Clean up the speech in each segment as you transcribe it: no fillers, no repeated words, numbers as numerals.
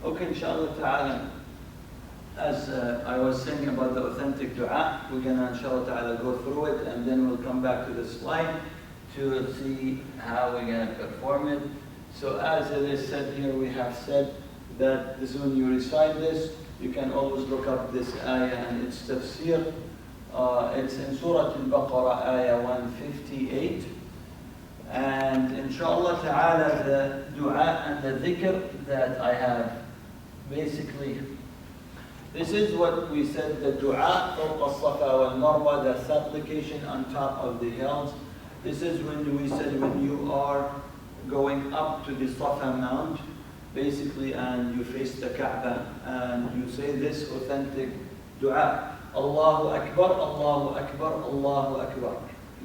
Okay, inshallah ta'ala, as I was saying about the authentic dua, we're going to inshallah ta'ala go through it, and then we'll come back to the slide to see how we're going to perform it. So as it is said here, we have said that this, when you recite this, you can always look up this ayah and its tafsir. It's in Surah Al-Baqarah, ayah 158. And inshallah ta'ala, the dua and the dhikr that I have basically, this is what we said, the dua فوق الصفا والمروة, the supplication on top of the hills. This is when we said when you are going up to the Safa Mount, basically, and you face the Kaaba, and you say this authentic dua. Allahu Akbar, Allahu Akbar, Allahu Akbar.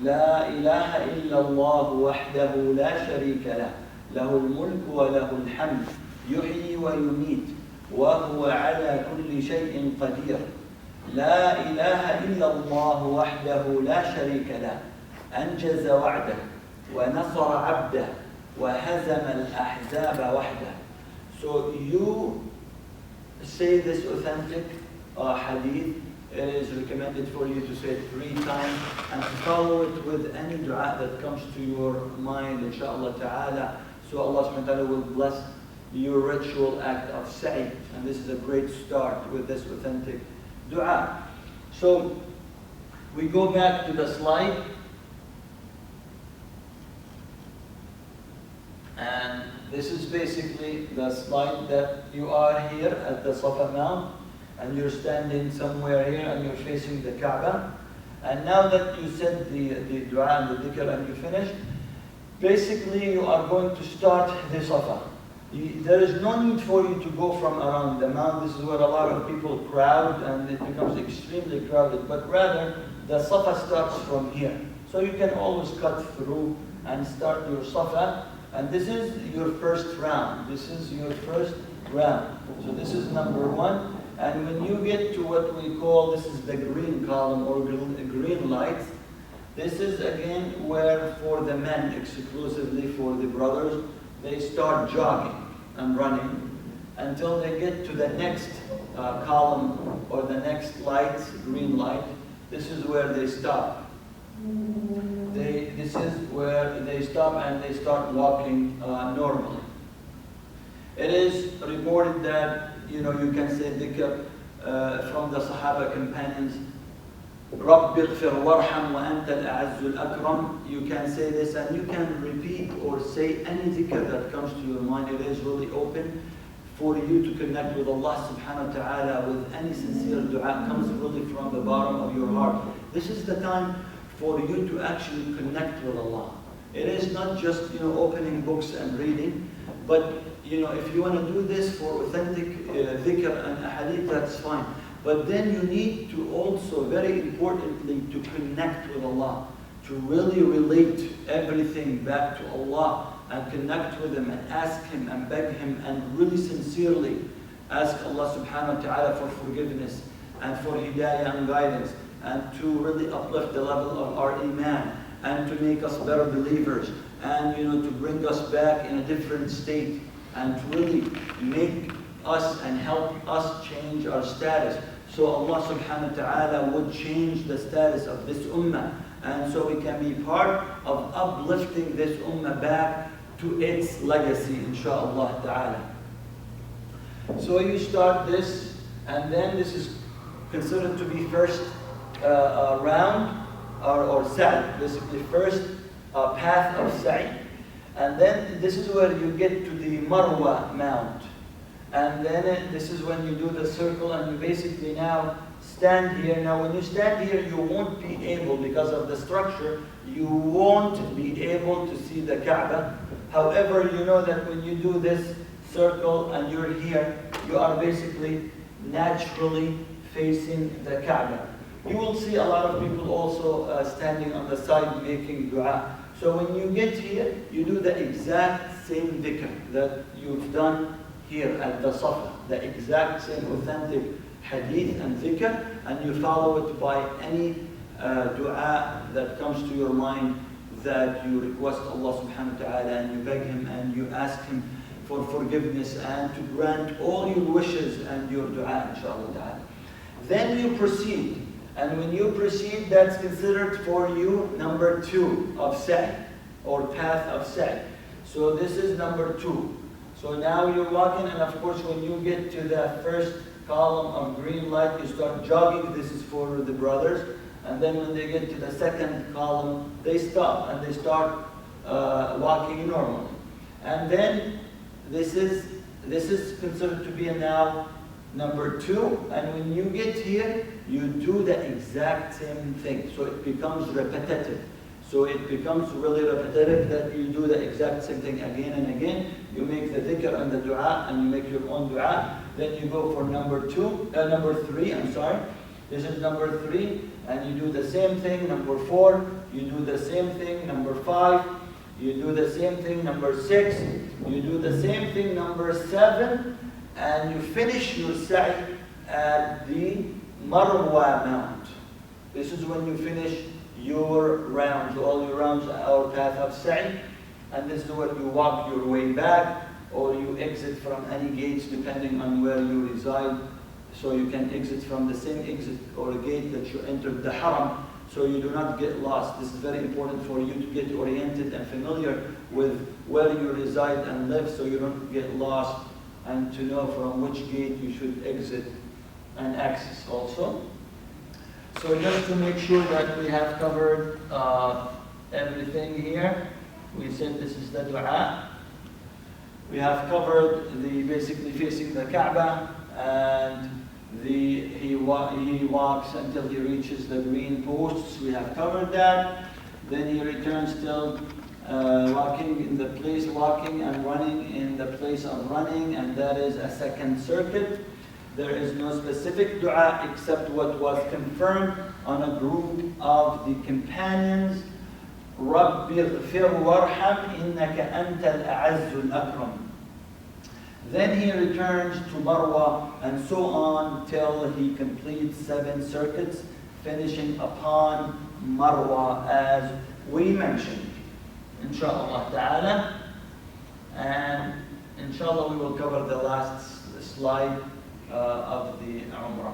لا إله إلا الله وحده لا شريك له له الملك وله الحمد يحيي ويميت وهو على كل شيء قدير لا إله إلا الله وحده لا شريك له أنجز وعده ونصر عبده وهزم الأحزاب وحده. So you say this authentic hadith. It is recommended for you to say it 3 times and follow it with any dua that comes to your mind, inshallah ta'ala. So Allah subhanahu wa ta'ala will bless your ritual act of sa'i. And this is a great start with this authentic dua. So we go back to the slide. And this is basically the slide that you are here at the Safa Mount. And you're standing somewhere here and you're facing the Kaaba. And now that you said the dua and the dhikr and you finished, basically you are going to start the Safa. There is no need for you to go from around the mount. This is where a lot of people crowd and it becomes extremely crowded. But rather, the Safa starts from here. So you can always cut through and start your Safa. And this is your first round. This is your first round. So this is number 1. And when you get to what we call, this is the green column or green light, this is again where for the men, exclusively for the brothers, they start jogging and running until they get to the next column or the next light, green light. This is where they stop. This is where they stop and they start walking normally. It is reported that you can say dhikr from the Sahaba companions. رَبِّ اغْفِرْ وَارْحَمْ وَأَنْتَ الْأَعَزُّ الْأَكْرَمُ. You can say this and you can repeat or say any dhikr that comes to your mind. It is really open for you to connect with Allah subhanahu wa ta'ala with any sincere dua. It comes really from the bottom of your heart. This is the time for you to actually connect with Allah. It is not just opening books and reading, but if you want to do this for authentic dhikr and ahadith, that's fine. But then you need to also, very importantly, to connect with Allah, to really relate everything back to Allah and connect with Him and ask Him and beg Him and really sincerely ask Allah subhanahu wa ta'ala for forgiveness and for hidayah and guidance and to really uplift the level of our iman and to make us better believers and to bring us back in a different state and to really make us and help us change our status. So Allah subhanahu wa ta'ala would change the status of this ummah. And so we can be part of uplifting this ummah back to its legacy, inshaAllah ta'ala. So you start this, and then this is considered to be first round or sa'i, basically first path of sa'i. And then this is where you get to the Marwa Mount. And then this is when you do the circle and you basically now stand here. Now when you stand here, you won't be able, because of the structure, you won't be able to see the Kaaba. However, you know that when you do this circle and you're here, you are basically naturally facing the Kaaba. You will see a lot of people also standing on the side making dua. So when you get here, you do the exact same dhikr that you've done here at the Safa, the exact same authentic hadith and dhikr, and you follow it by any dua that comes to your mind that you request Allah subhanahu wa ta'ala and you beg Him and you ask Him for forgiveness and to grant all your wishes and your dua, inshallah ta'ala. Then you proceed. And when you proceed, that's considered for you number 2 of sa'i, or path of sa'i. So this is number 2. So now you're walking, and of course when you get to the first column of green light, you start jogging. This is for the brothers. And then when they get to the second column, they stop and they start walking normally. And then this is considered to be now number 2. And when you get here, you do the exact same thing. So it becomes repetitive. So it becomes really repetitive that you do the exact same thing again and again. You make the dhikr and the dua, and you make your own dua. Then you go for number 3, I'm sorry. This is number 3, and you do the same thing. Number 4, you do the same thing. Number 5, you do the same thing. Number 6, you do the same thing. Number 7, and you finish your sa'i at the Marwa Mount. This is when you finish your rounds, all your rounds, our path of sa'i, and this is where you walk your way back, or you exit from any gates depending on where you reside. So you can exit from the same exit or gate that you entered the haram, so you do not get lost. This is very important for you to get oriented and familiar with where you reside and live, so you don't get lost, and to know from which gate you should exit and access also. So just to make sure that we have covered everything here, we said this is the dua. We have covered the basically facing the Kaaba, and he walks until he reaches the green posts. We have covered that. Then he returns still walking in the place, walking and running in the place of running, and that is a second circuit. There is no specific dua except what was confirmed on a group of the companions. رَبِّ اغْفِرْ وَارْحَمْ إِنَّكَ أَنْتَ الْأَعَزُّ الْأَكْرَمُ. Then he returns to Marwa, and so on till he completes 7 circuits, finishing upon Marwa as we mentioned, inshallah ta'ala. And inshallah we will cover the last slide of the Umrah.